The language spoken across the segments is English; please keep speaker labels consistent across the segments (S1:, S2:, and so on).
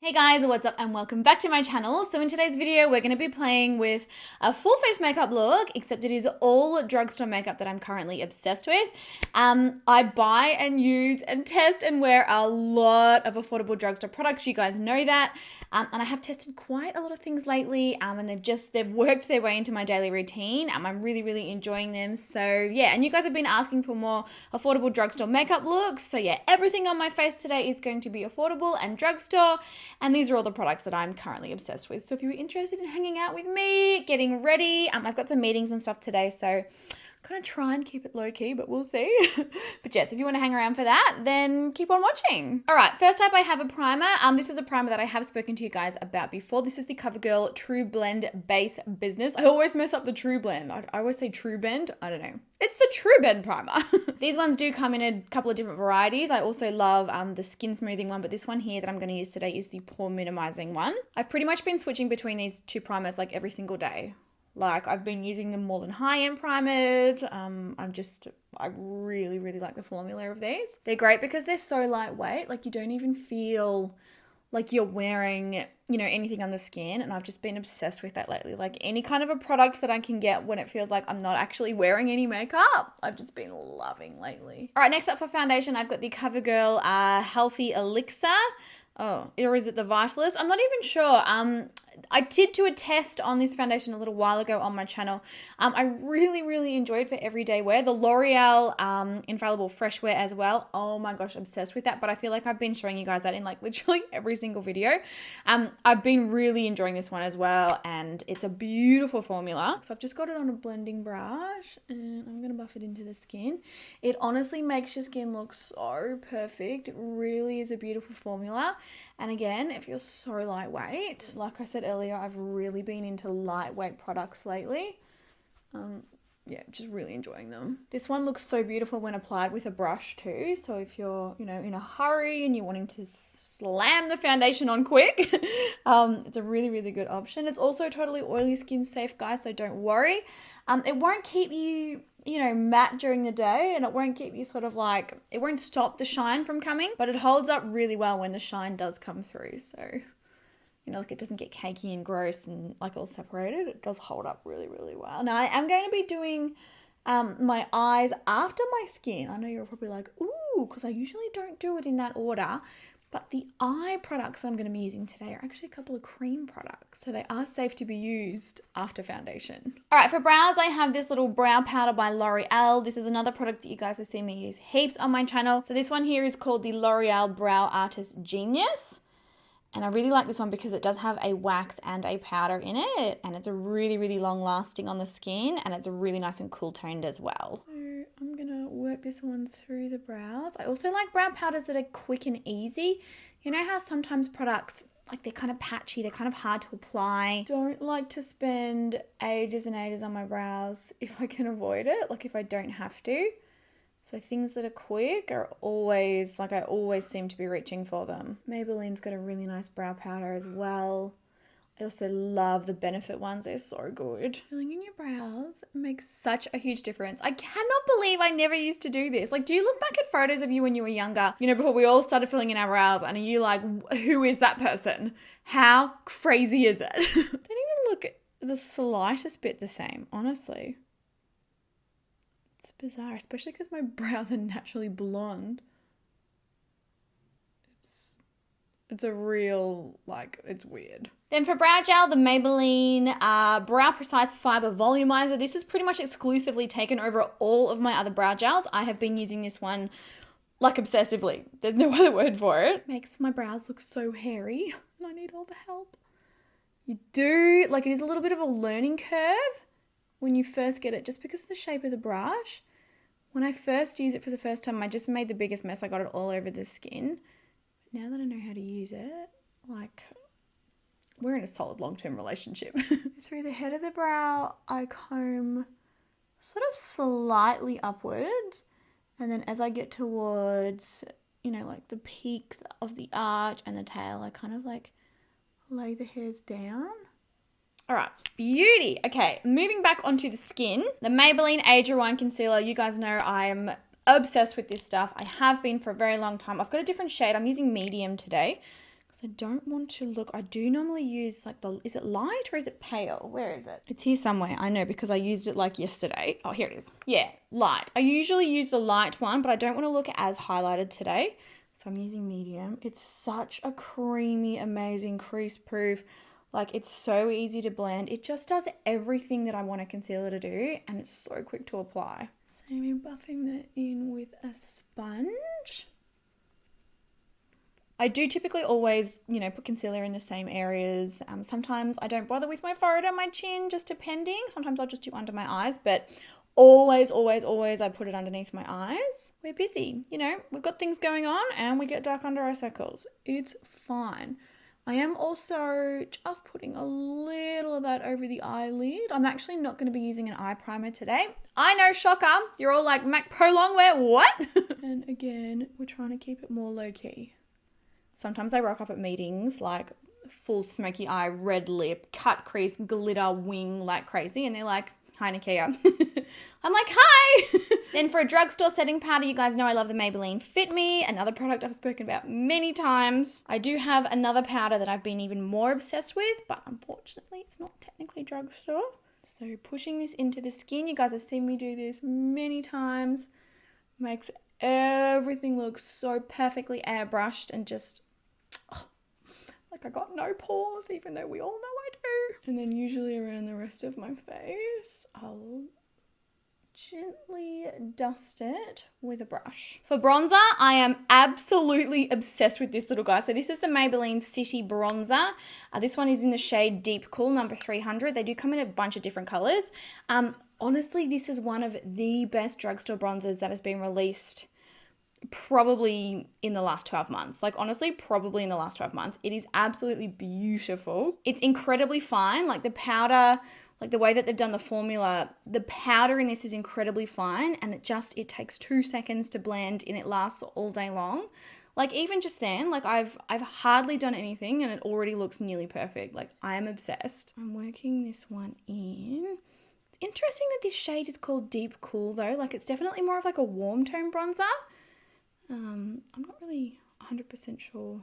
S1: Hey guys, what's up and welcome back to my channel. So in today's video, we're going to be playing with a full face makeup look, except it is all drugstore makeup that I'm currently obsessed with. I buy and use and test and wear a lot of affordable drugstore products. You guys know that. And I have tested quite a lot of things lately and they've worked their way into my daily routine. I'm really enjoying them. So yeah, and you guys have been asking for more affordable drugstore makeup looks. So yeah, everything on my face today is going to be affordable and drugstore. And these are all the products that I'm currently obsessed with. So if you're interested in hanging out with me, getting ready, I've got some meetings and stuff today. So I'm going to try and keep it low key, but we'll see. But yes, if you want to hang around for that, then keep on watching. All right, first up, I have a primer. This is a primer that I have spoken to you guys about before. This is the CoverGirl True Blend Base Business. I always mess up the True Blend. I always say True Bend. I don't know. It's the True Bend primer. These ones do come in a couple of different varieties. I also love the skin smoothing one, but this one here that I'm going to use today is the pore minimizing one. I've pretty much been switching between these two primers like every single day. Like I've been using them more than high-end primers. I really like the formula of these. They're great because they're so lightweight. Like you don't even feel like you're wearing, anything on the skin. And I've just been obsessed with that lately. Like any kind of a product that I can get when it feels like I'm not actually wearing any makeup, I've just been loving lately. All right, next up for foundation, I've got the CoverGirl Healthy Elixir. Oh, or is it the Vitalist? I'm not even sure. I did do a test on this foundation a little while ago on my channel. I really enjoyed for everyday wear. The L'Oreal Infallible Fresh Wear as well. Oh my gosh, obsessed with that. But I feel like I've been showing you guys that in like literally every single video. I've been really enjoying this one as well. And it's a beautiful formula. So I've just got it on a blending brush and I'm going to buff it into the skin. It honestly makes your skin look so perfect. It really is a beautiful formula. And again, it feels so lightweight. Like I said earlier, I've really been into lightweight products lately. Yeah, just really enjoying them. This one looks so beautiful when applied with a brush too. So if you're, in a hurry and you're wanting to slam the foundation on quick, it's a really good option. It's also totally oily skin safe, guys, so don't worry. It won't keep you matte during the day, and it won't keep you it won't stop the shine from coming, but it holds up really well when the shine does come through. So, it doesn't get cakey and gross and like all separated. It does hold up really well. Now, I am going to be doing my eyes after my skin. I know you're probably like, ooh, because I usually don't do it in that order. But the eye products that I'm going to be using today are actually a couple of cream products. So they are safe to be used after foundation. All right, for brows, I have this little brow powder by L'Oreal. This is another product that you guys have seen me use heaps on my channel. So this one here is called the L'Oreal Brow Artist Genius. And I really like this one because it does have a wax and a powder in it. And it's a really long lasting on the skin. And it's really nice and cool toned as well. So I'm going to work this one through the brows. I also like brow powders that are quick and easy. You know how sometimes products, like they're kind of patchy, they're kind of hard to apply. Don't like to spend ages and ages on my brows if I can avoid it, like if I don't have to. So things that are quick are always, I always seem to be reaching for them. Maybelline's got a really nice brow powder as well. I also love the Benefit ones. They're so good. Filling in your brows makes such a huge difference. I cannot believe I never used to do this. Like, do you look back at photos of you when you were younger, before we all started filling in our brows, and are you like, who is that person? How crazy is it? They don't even look the slightest bit the same, honestly. It's bizarre, especially because my brows are naturally blonde. It's a real, it's weird. Then for brow gel, the Maybelline Brow Precise Fiber Volumizer. This is pretty much exclusively taken over all of my other brow gels. I have been using this one obsessively. There's no other word for it. Makes my brows look so hairy and I need all the help. You do, it is a little bit of a learning curve when you first get it, just because of the shape of the brush. When I first used it for the first time, I just made the biggest mess. I got it all over the skin. But now that I know how to use it, we're in a solid long-term relationship. Through the head of the brow, I comb sort of slightly upwards. And then as I get towards, the peak of the arch and the tail, I kind of lay the hairs down. All right, beauty. Okay, moving back onto the skin. The Maybelline Age Rewind Concealer. You guys know I am obsessed with this stuff. I have been for a very long time. I've got a different shade. I'm using medium today because I don't want to look, I do normally use like is it light or is it pale? Where is it? It's here somewhere. I know because I used it like yesterday. Oh, here it is. Yeah, light. I usually use the light one, but I don't want to look as highlighted today. So I'm using medium. It's such a creamy, amazing crease proof. Like it's so easy to blend. It just does everything that I want a concealer to do, and it's so quick to apply. So I'm buffing that in with a sponge. I do typically always, put concealer in the same areas. Sometimes I don't bother with my forehead and my chin, just depending. Sometimes I'll just do under my eyes, but always, always, always I put it underneath my eyes. We're busy, we've got things going on and we get dark under eye circles. It's fine. I am also just putting a little of that over the eyelid. I'm actually not going to be using an eye primer today. I know, shocker. You're all like, Mac Pro Longwear, what? And again, we're trying to keep it more low-key. Sometimes I rock up at meetings like full smoky eye, red lip, cut crease, glitter, wing like crazy. And they're like, hi, Nikia. I'm like, hi. Then for a drugstore setting powder, you guys know I love the Maybelline Fit Me, another product I've spoken about many times. I do have another powder that I've been even more obsessed with, but unfortunately it's not technically drugstore. So pushing this into the skin, you guys have seen me do this many times. Makes everything look so perfectly airbrushed and just like I got no pores, even though we all know I do. And then usually around the rest of my face, I'll gently dust it with a brush. For bronzer, I am absolutely obsessed with this little guy. So this is the Maybelline City Bronzer. This one is in the shade Deep Cool, number 300. They do come in a bunch of different colors. Honestly, this is one of the best drugstore bronzers that has been released probably in the last 12 months. Like honestly, probably in the last 12 months. It is absolutely beautiful. It's incredibly fine. Like the powder, like the way that they've done the formula, the powder in this is incredibly fine, and it takes 2 seconds to blend and it lasts all day long. Like even just then, like I've hardly done anything and it already looks nearly perfect. Like I am obsessed. I'm working this one in. It's interesting that this shade is called Deep Cool though. Like it's definitely more of like a warm tone bronzer. I'm not really 100% sure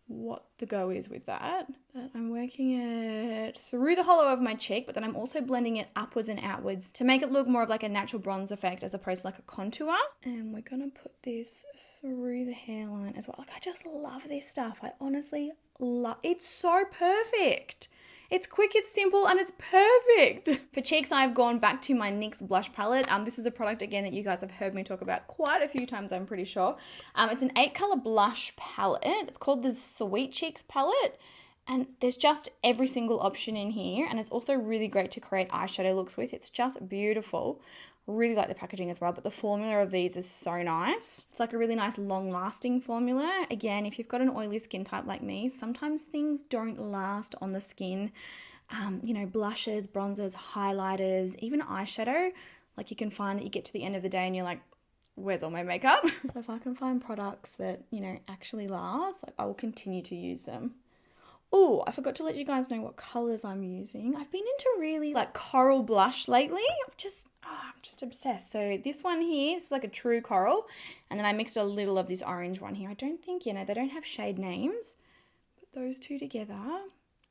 S1: what the go is with that, but I'm working it through the hollow of my cheek, but then I'm also blending it upwards and outwards to make it look more of like a natural bronze effect as opposed to like a contour. And we're gonna put this through the hairline as well. Like I just love this stuff. I honestly love it. It's so perfect. It's quick, it's simple, and it's perfect. For cheeks, I've gone back to my NYX blush palette. This is a product, again, that you guys have heard me talk about quite a few times, I'm pretty sure. It's an 8-color blush palette. It's called the Sweet Cheeks palette. And there's just every single option in here. And it's also really great to create eyeshadow looks with. It's just beautiful. Really like the packaging as well, but the formula of these is so nice. It's like a really nice long-lasting formula. Again, if you've got an oily skin type like me, sometimes things don't last on the skin. Blushes, bronzers, highlighters, even eyeshadow. Like you can find that you get to the end of the day and you're like, where's all my makeup? So if I can find products that, actually last, like I will continue to use them. Oh, I forgot to let you guys know what colors I'm using. I've been into really like coral blush lately. I'm just obsessed. So this one here, this is like a true coral. And then I mixed a little of this orange one here. I don't think, they don't have shade names. But those two together,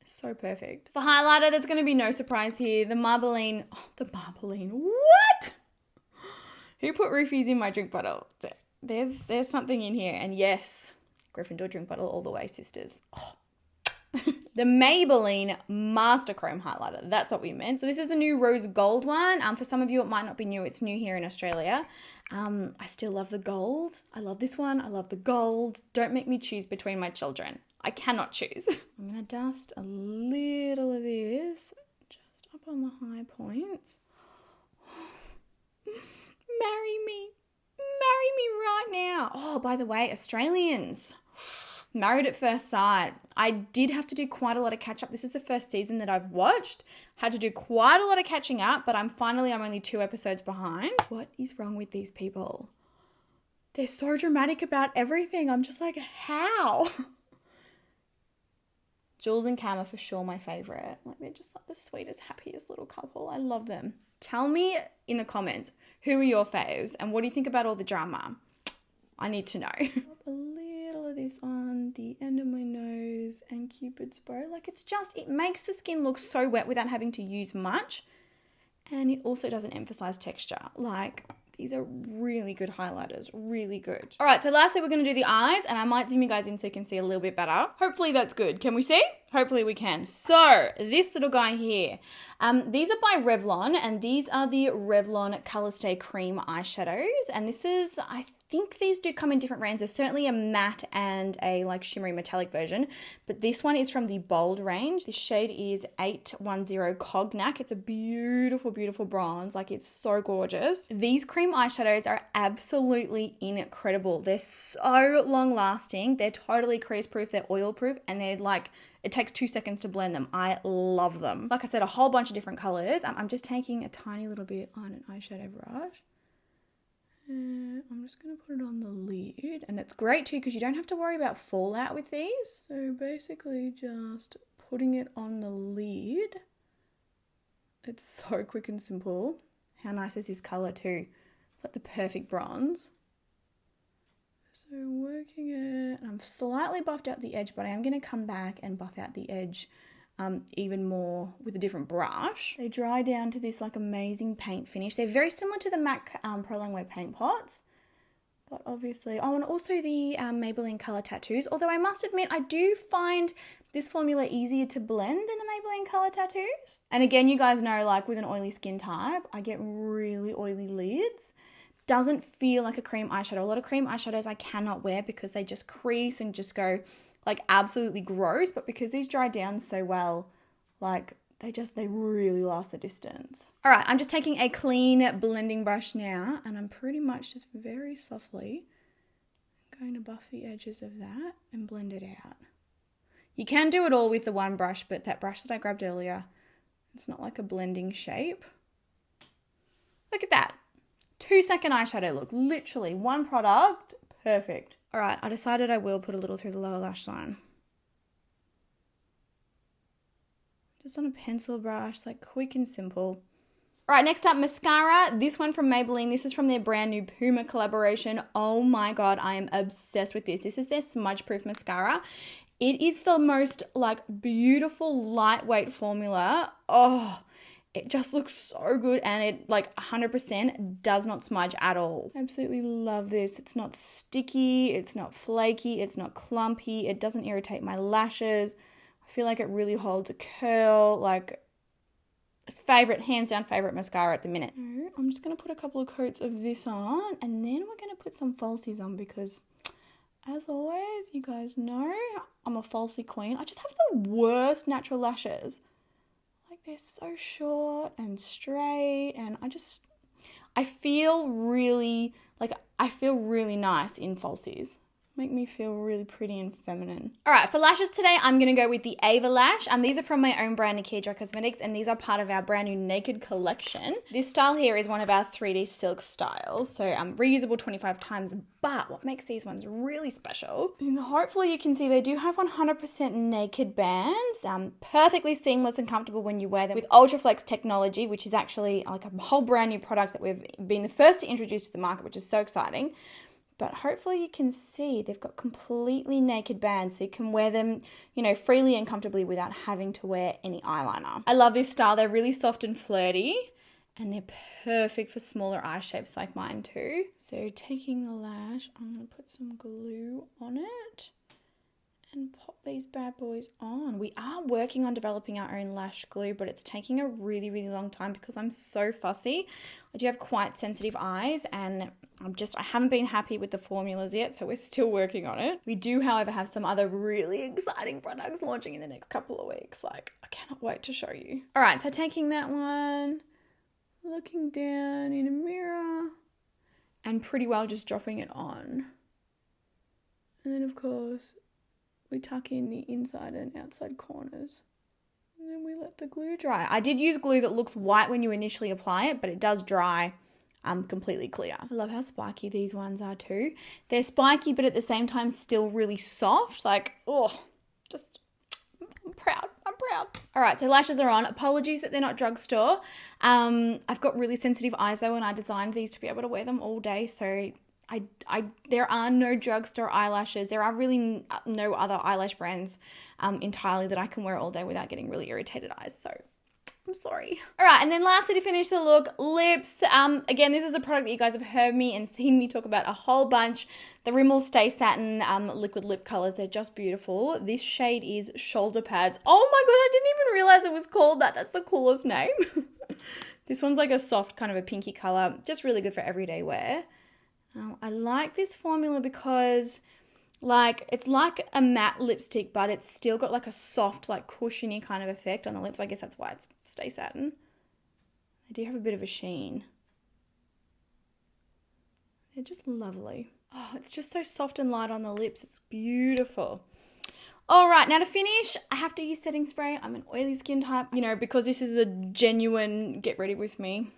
S1: so perfect. For highlighter, there's going to be no surprise here. The Maybelline, what? Who put roofies in my drink bottle? There's something in here. And yes, Gryffindor drink bottle all the way, sisters. Oh. The Maybelline Master Chrome Highlighter. That's what we meant. So this is the new rose gold one. For some of you, it might not be new. It's new here in Australia. I still love the gold. I love this one. I love the gold. Don't make me choose between my children. I cannot choose. I'm going to dust a little of this just up on the high points. Marry me. Marry me right now. Oh, by the way, Australians. Married at First Sight. I did have to do quite a lot of catch up. This is the first season that I've watched. Had to do quite a lot of catching up, but I'm only 2 episodes behind. What is wrong with these people? They're so dramatic about everything. I'm just like, how? Jules and Cam are for sure my favorite. Like they're just like the sweetest, happiest little couple. I love them. Tell me in the comments, who are your faves and what do you think about all the drama? I need to know. A little of this on the end of my nose and Cupid's bow. Like it makes the skin look so wet without having to use much. And it also doesn't emphasize texture. Like, these are really good highlighters, really good. All right, so lastly, we're gonna do the eyes, and I might zoom you guys in so you can see a little bit better. Hopefully that's good. Can we see? Hopefully we can. So this little guy here, these are by Revlon, and these are the Revlon Color Stay Cream eyeshadows. And this is, I think these do come in different ranges. There's certainly a matte and a like shimmery metallic version, but this one is from the bold range. The shade is 810 Cognac. It's a beautiful, beautiful bronze. Like, it's so gorgeous. These cream eyeshadows are absolutely incredible. They're so long lasting. They're totally crease proof. They're oil proof, and they're like, it takes 2 seconds to blend them. I love them. Like I said, a whole bunch of different colors. I'm just taking a tiny little bit on an eyeshadow brush. And I'm just going to put it on the lid. And it's great too because you don't have to worry about fallout with these. So basically just putting it on the lid. It's so quick and simple. How nice is this color too? It's like the perfect bronze. So working it, and I've slightly buffed out the edge, but I am going to come back and buff out the edge even more with a different brush. They dry down to this like amazing paint finish. They're very similar to the MAC Pro Longwear paint pots, but obviously, oh, and also the Maybelline Color Tattoos. Although I must admit, I do find this formula easier to blend in the Maybelline Color Tattoos. And again, you guys know, like with an oily skin type, I get really oily lids. Doesn't feel like a cream eyeshadow. A lot of cream eyeshadows I cannot wear because they just crease and just go like absolutely gross, but because these dry down so well, like they really last the distance. All right, I'm just taking a clean blending brush now, and I'm pretty much just very softly going to buff the edges of that and blend it out. You can do it all with the one brush, but that brush that I grabbed earlier, it's not like a blending shape. Look at that. 2-second eyeshadow look, literally one product, perfect. All right, I decided I will put a little through the lower lash line. Just on a pencil brush, like quick and simple. All right, next up, mascara. This one from Maybelline. This is from their brand new Puma collaboration. Oh my God, I am obsessed with this. This is their smudge proof mascara. It is the most like beautiful, lightweight formula. Oh, it just looks so good, and it like 100% does not smudge at all. Absolutely love this. It's not sticky, it's not flaky, it's not clumpy, it doesn't irritate my lashes. I feel like it really holds a curl. Like, hands down favorite mascara at the minute. I'm just going to put a couple of coats of this on, and then we're going to put some falsies on because, as always, you guys know I'm a falsie queen. I just have the worst natural lashes. They're so short and straight, and I feel really nice in falsies. Make me feel really pretty and feminine. All right, for lashes today, I'm going to go with the Ava Lash. These are from my own brand, Nikkiajoy Cosmetics, and these are part of our brand new Naked collection. This style here is one of our 3D silk styles, so reusable 25 times, but what makes these ones really special, and hopefully you can see they do have 100% naked bands, perfectly seamless and comfortable when you wear them with Ultraflex technology, which is actually like a whole brand new product that we've been the first to introduce to the market, which is so exciting. But hopefully you can see they've got completely naked bands, so you can wear them, you know, freely and comfortably without having to wear any eyeliner. I love this style. They're really soft and flirty, and they're perfect for smaller eye shapes like mine too. So taking the lash, I'm going to put some glue on it and pop these bad boys on. We are working on developing our own lash glue, but it's taking a really, really long time because I'm so fussy. I do have quite sensitive eyes, and I haven't been happy with the formulas yet, so we're still working on it. We do, however, have some other really exciting products launching in the next couple of weeks. Like, I cannot wait to show you. All right, so taking that one, looking down in a mirror, and pretty well just dropping it on. And then, of course, we tuck in the inside and outside corners. And then we let the glue dry. I did use glue that looks white when you initially apply it, but it does dry completely clear. I love how spiky these ones are too. They're spiky, but at the same time still really soft. Like, oh, just, I'm proud. All right, so lashes are on. Apologies that they're not Drugstore. I've got really sensitive eyes though, and I designed these to be able to wear them all day, so there are no drugstore eyelashes. There are really no other eyelash brands entirely that I can wear all day without getting really irritated eyes. So I'm sorry. All right, and then lastly to finish the look, lips. Again, this is a product that you guys have heard me and seen me talk about a whole bunch. The Rimmel Stay Satin liquid lip colors, they're just beautiful. This shade is Shoulder Pads. Oh my gosh, I didn't even realize it was called that. That's the coolest name. This one's like a soft kind of a pinky color, just really good for everyday wear. I like this formula because like it's like a matte lipstick, but it's still got like a soft, like cushiony kind of effect on the lips. I guess that's why it's Stay Satin. They do have a bit of a sheen. They're just lovely. Oh, it's just so soft and light on the lips. It's beautiful. All right, now to finish, I have to use setting spray. I'm an oily skin type, you know, because this is a genuine get ready with me.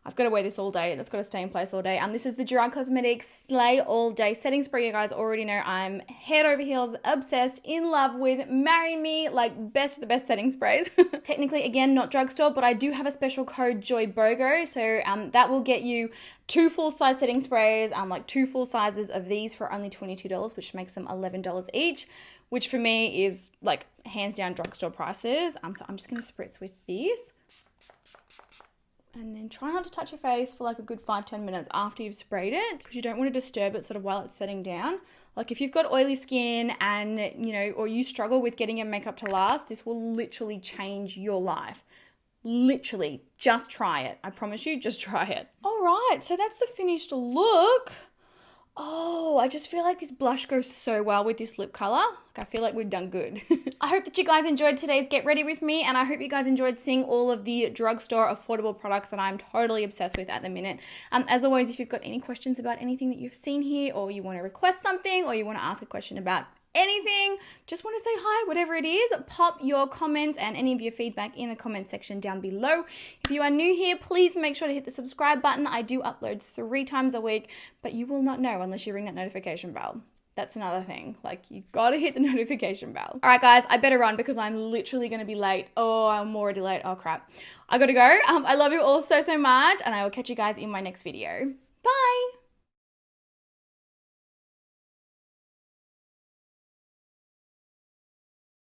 S1: I've got to wear this all day. It's got to stay in place all day. This is the GERARD Cosmetics Slay All Day Setting Spray. You guys already know I'm head over heels, obsessed, in love with, marry me, like best of the best setting sprays. Technically, again, not drugstore, but I do have a special code JOYBOGO. So that will get you 2 full-size setting sprays, like 2 full sizes of these for only $22, which makes them $11 each, which for me is like hands down drugstore prices. So I'm just going to spritz with this. And then try not to touch your face for like a good 5-10 minutes after you've sprayed it, because you don't want to disturb it sort of while it's setting down. Like if you've got oily skin and, you know, or you struggle with getting your makeup to last, this will literally change your life. Literally, just try it. I promise you, just try it. All right, so that's the finished look. Oh, I just feel like this blush goes so well with this lip color. Like I feel like we've done good. I hope that you guys enjoyed today's Get Ready With Me, and I hope you guys enjoyed seeing all of the drugstore affordable products that I'm totally obsessed with at the minute. As always, if you've got any questions about anything that you've seen here, or you want to request something, or you want to ask a question about anything, just want to say hi, whatever it is, pop your comments and any of your feedback in the comment section down below. If you are new here, please make sure to hit the subscribe button. I do upload 3 times a week, but you will not know unless you ring that notification bell. That's another thing. Like, you gotta hit the notification bell. All right, guys, I better run because I'm literally gonna be late. Oh, I'm already late. Oh, crap. I gotta go. I love you all so, so much, and I will catch you guys in my next video.